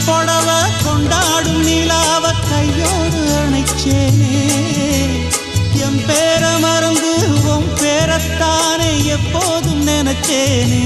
புடவ கொண்டாடும் நிலாவ கையோடு அணைச்சேனே என் பேர மறந்து உன் பேரத்தானே எப்போதும் நினைச்சேனே